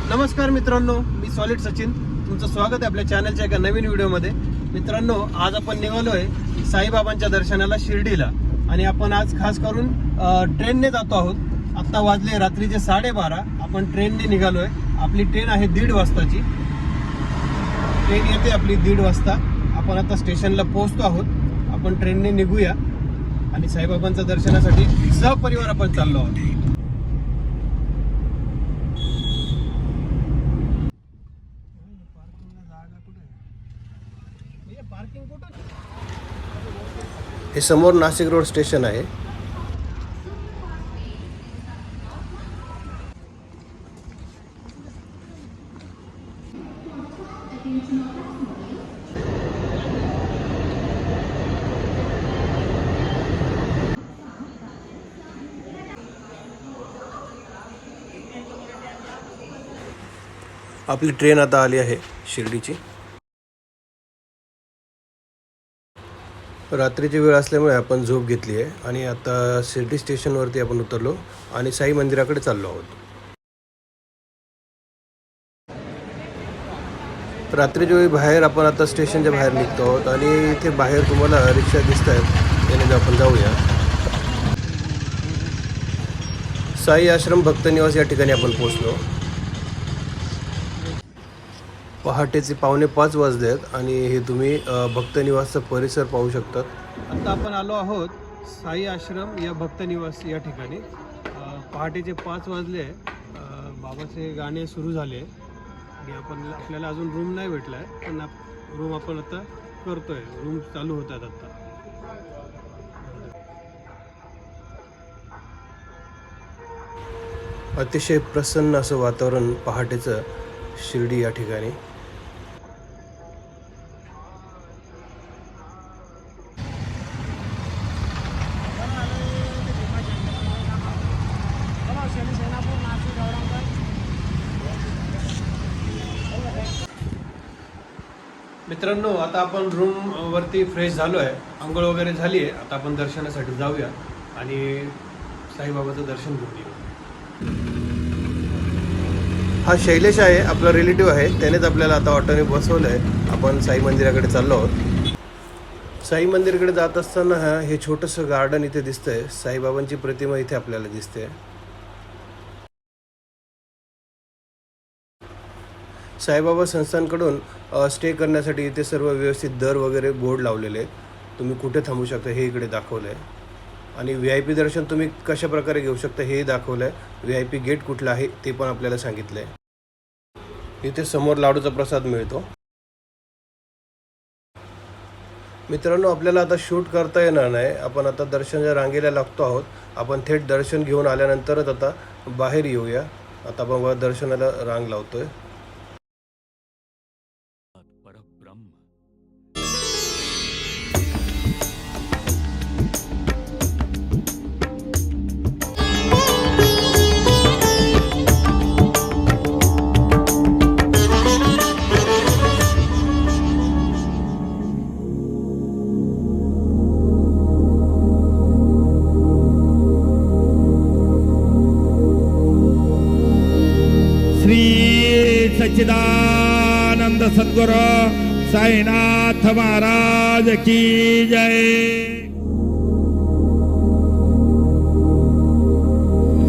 नमस्कार मित्रांनो, मी सॉलिड सचिन. तुमचं स्वागत आहे आपल्या चॅनलच्या एका नवीन व्हिडिओमध्ये. मित्रांनो, आज आपण निघालोय साईबाबांच्या दर्शनाला शिर्डीला आणि आपण आज खास करून ट्रेनने जातो आहोत. आता वाजले रात्रीचे 12:30. आपण ट्रेनने निघालोय. आपली ट्रेन आहे 1:30 वाजताची. ट्रेन येते आपली 1:30 वाजता. आपण आता स्टेशनला पोहोचतो आहोत. आपण ट्रेनने निघूया आणि साईबाबांच्या दर्शनासाठी सहपरिवार आपण चाललो आहोत. हे समोर नाशिक रोड स्टेशन आहे. आपली ट्रेन आता आली आहे शिर्डीची. रात्रीची वेळ असल्यामुळे आपण झोप घेतली आहे आणि आता शिर्डी स्टेशनवरती आपण उतरलो आणि साई मंदिराकडे चाललो आहोत. रात्रीच्या वेळी बाहेर आपण आता स्टेशनच्या बाहेर निघतो आहोत आणि इथे बाहेर तुम्हाला रिक्षा दिसत आहेत. त्याने आपण जाऊया. साई आश्रम भक्तनिवास या ठिकाणी आपण पोहोचलो. पहाटेचे 4:45 वाजले आहेत आणि हे तुम्ही भक्तनिवासचा परिसर पाहू शकतात. आता आपण आलो आहोत साई आश्रम या भक्तनिवास या ठिकाणी. पहाटेचे 5 वाजले. बाबाचे गाणे सुरू झाले आणि आपल्याला अजून रूम नाही भेटला आहे, पण रूम आपण आता करतोय. रूम चालू होतात आता. अतिशय प्रसन्न असं वातावरण पहाटेचं शिर्डी या ठिकाणी. मित्रांनो, आता आपण रूम वरती फ्रेश झालो आहे. आंघोळ वगैरे झाली आहे. आता आपण दर्शनासाठी जाऊया आणि साईबाबाचं दर्शन घेऊन येऊ. हा शैलेश आहे, आपला रिलेटिव्ह आहे. त्यानेच आपल्याला आता ऑटोने बसवलं आहे. आपण साई मंदिराकडे चाललो आहोत. साई मंदिराकडे जात असताना हे छोटंसं गार्डन इथे दिसतंय. साईबाबांची प्रतिमा इथे आपल्याला दिसते. साईबाबा संस्थांकडून स्टे करण्यासाठी इथे सर्व व्यवस्थित दर वगैरे बोर्ड लावलेले आहेत. तुम्ही कुठे थांबू शकता हे इकडे दाखवलं आहे आणि VIP दर्शन तुम्ही कशा प्रकारे घेऊ शकता हे दाखवलं आहे. VIP गेट कुठलं आहे ते पण आपल्याला सांगितलं आहे. इथे समोर लाडूचा प्रसाद मिळतो. मित्रांनो, आपल्याला आता शूट करता येणार नाही. आपण आता दर्शनाच्या रांगेला लागतो आहोत. आपण थेट दर्शन घेऊन आल्यानंतरच आता बाहेर येऊया. आता आपण दर्शनाला रांग लावतोय. सच्चिदानंद सद्गुरु साईनाथ महाराज की जय.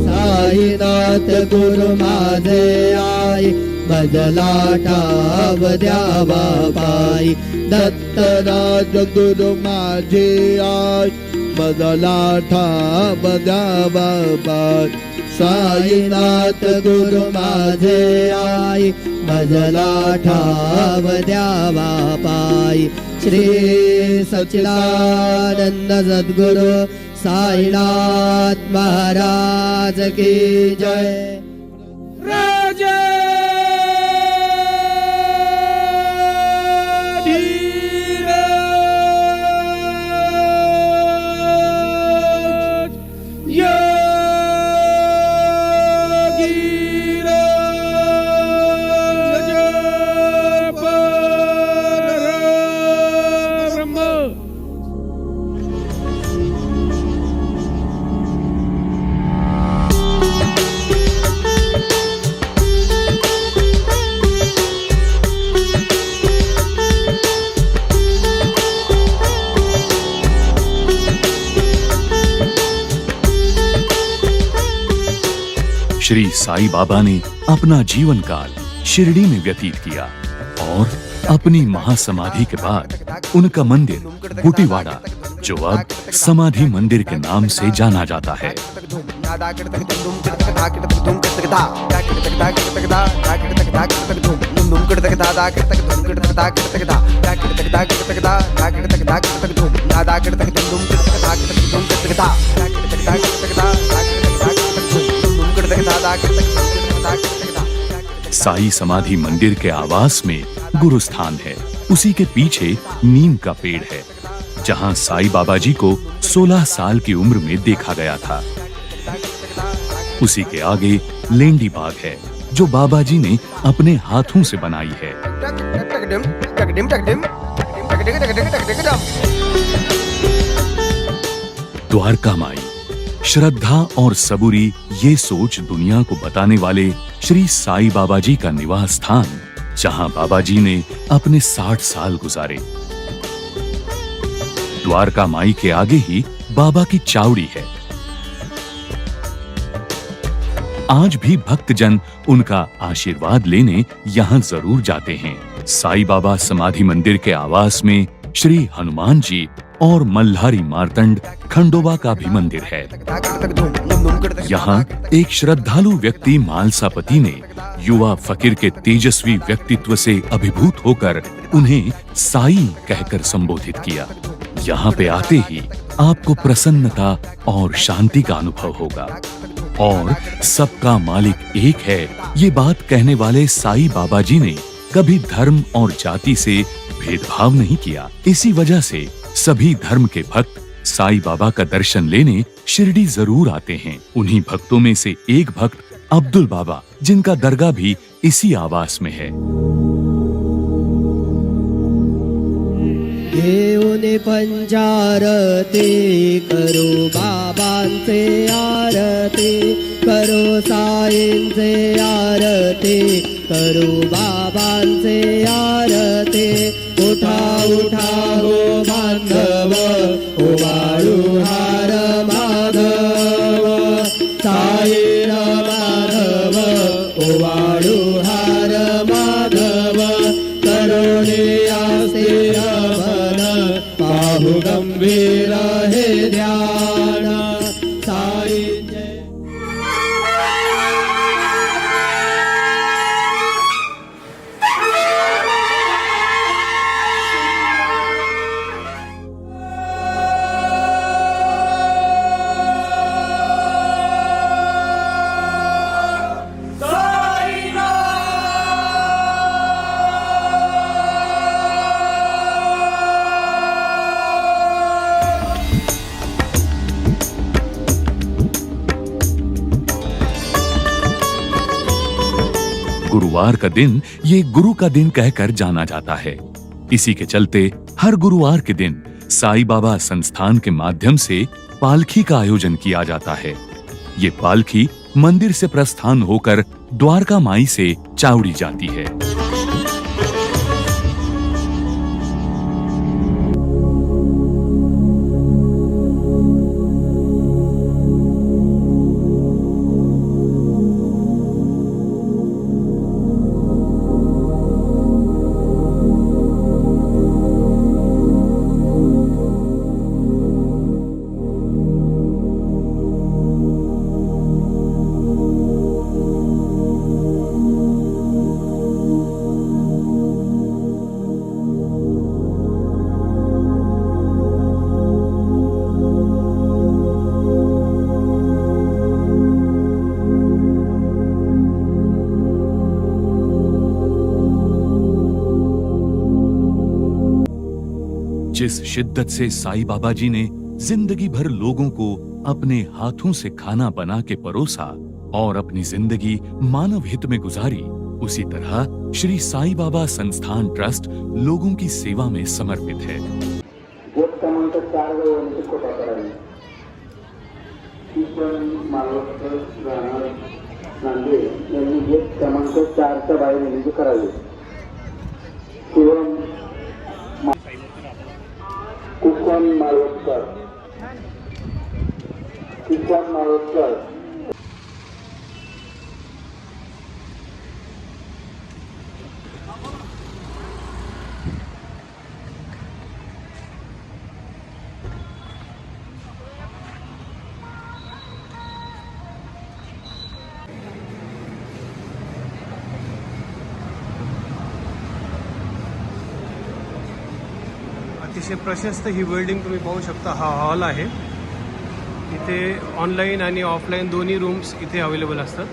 साईनाथ गुरु माझे आई भजला ठाव द्यावा पायी. दत्तराज गुरु माझे आई भजला ठाव द्यावा पायी. साईनाथ गुरु माझे आई भजला ठाव द्यावा पायी. श्री सच्चिदानंद सद्गुरु साईनाथ महाराज की जय. राजा श्री साईं बाबा ने अपना जीवन काल शिरडी में व्यतीत किया और अपनी महासमाधि के बाद उनका मंदिर बुटीवाड़ा, जो अब समाधि मंदिर के नाम से जाना जाता है। साई समाधि मंदिर के आवास में गुरुस्थान है। उसी के पीछे नीम का पेड़ है, जहां साईं बाबा जी को 16 साल की उम्र में देखा गया था। उसी के आगे लेंडी बाग है, जो बाबा जी ने अपने हाथों से बनाई है। द्वारका माई, श्रद्धा और सबूरी ये सोच दुनिया को बताने वाले श्री साईं बाबा जी का निवास स्थान, जहां बाबा जी ने अपने 60 साल गुजारे। द्वारका माई के आगे ही बाबा की चावड़ी है। आज भी भक्तजन उनका आशीर्वाद लेने यहां जरूर जाते हैं। साईं बाबा समाधि मंदिर के आवास में श्री हनुमान जी और मल्हारी मार्तंड खंडोबा का भी मंदिर है। यहाँ एक श्रद्धालु व्यक्ति मालसापति ने युवा फकीर के तेजस्वी व्यक्तित्व से अभिभूत होकर उन्हें साईं कहकर संबोधित किया। यहाँ पे आते ही आपको प्रसन्नता और शांति का अनुभव होगा और सबका मालिक एक है, ये बात कहने वाले साईं बाबा जी ने कभी धर्म और जाति से भेदभाव नहीं किया। इसी वजह से सभी धर्म के भक्त साईं बाबा का दर्शन लेने शिरडी जरूर आते हैं। उन्हीं भक्तों में से एक भक्त अब्दुल बाबा, जिनका दरगाह भी इसी आवास में है। घेऊन पंचारती करो बाबांचे आरती, करो साईंचे आरती, करो बाबांचे आरती। उठा उठा हो बांधव, ओवाळू हार माधव, साईर माधव, ओवाळू हार माधव। करुणे आसे मन, पाहु गंभीर हे ध्यान, साई जय। गुरुवार का दिन ये गुरु का दिन कहकर जाना जाता है। इसी के चलते हर गुरुवार के दिन साईं बाबा संस्थान के माध्यम से पालकी का आयोजन किया जाता है। ये पालकी मंदिर से प्रस्थान होकर द्वारका माई से चावड़ी जाती है। जिस शिद्दत से साईं बाबा जी ने जिंदगी भर लोगों को अपने हाथों से खाना बना के परोसा और अपनी जिंदगी मानव हित में गुजारी, उसी तरह श्री साईं बाबा संस्थान ट्रस्ट लोगों की सेवा में समर्पित है। किशन मालवकर, किशन मालवकर, अतिशय प्रशस्त ही बिल्डिंग तुम्ही पाहू शकता. हा हॉल आहे. इथे ऑनलाईन आणि ऑफलाईन दोन्ही रूम्स इथे अवेलेबल असतात.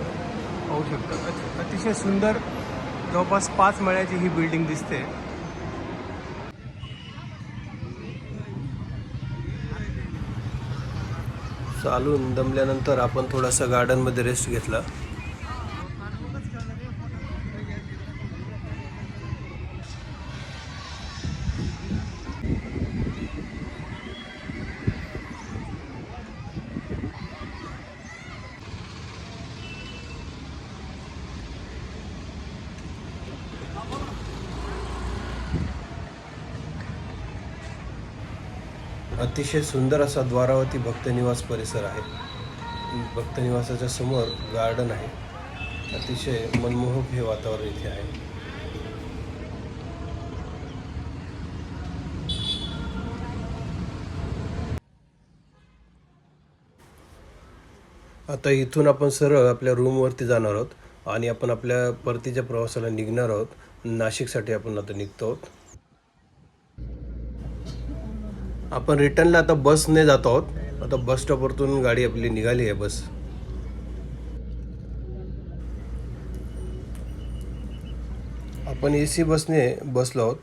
पाहू शकता अतिशय सुंदर जवळपास 5 मळ्याची ही बिल्डिंग दिसते. चालून दमल्यानंतर आपण थोडासा गार्डनमध्ये रेस्ट घेतला. अतिशय सुंदर असा द्वारावती भक्तनिवास परिसर आहे. भक्तनिवासाच्या समोर गार्डन आहे. अतिशय मनमोहक हे वातावरण इथे आहे. आता इथून आपण सरळ आपल्या रूमवरती जाणार आहोत आणि आपण आपल्या परतीच्या प्रवासाला निघणार आहोत. नाशिकसाठी आपण आता निघतो आहोत. आपण रिटर्नला आता बसने जातो आहोत. आता बस स्टॉपवरतून गाडी आपली निघाली आहे बस. आपण AC बसने बसलो आहोत.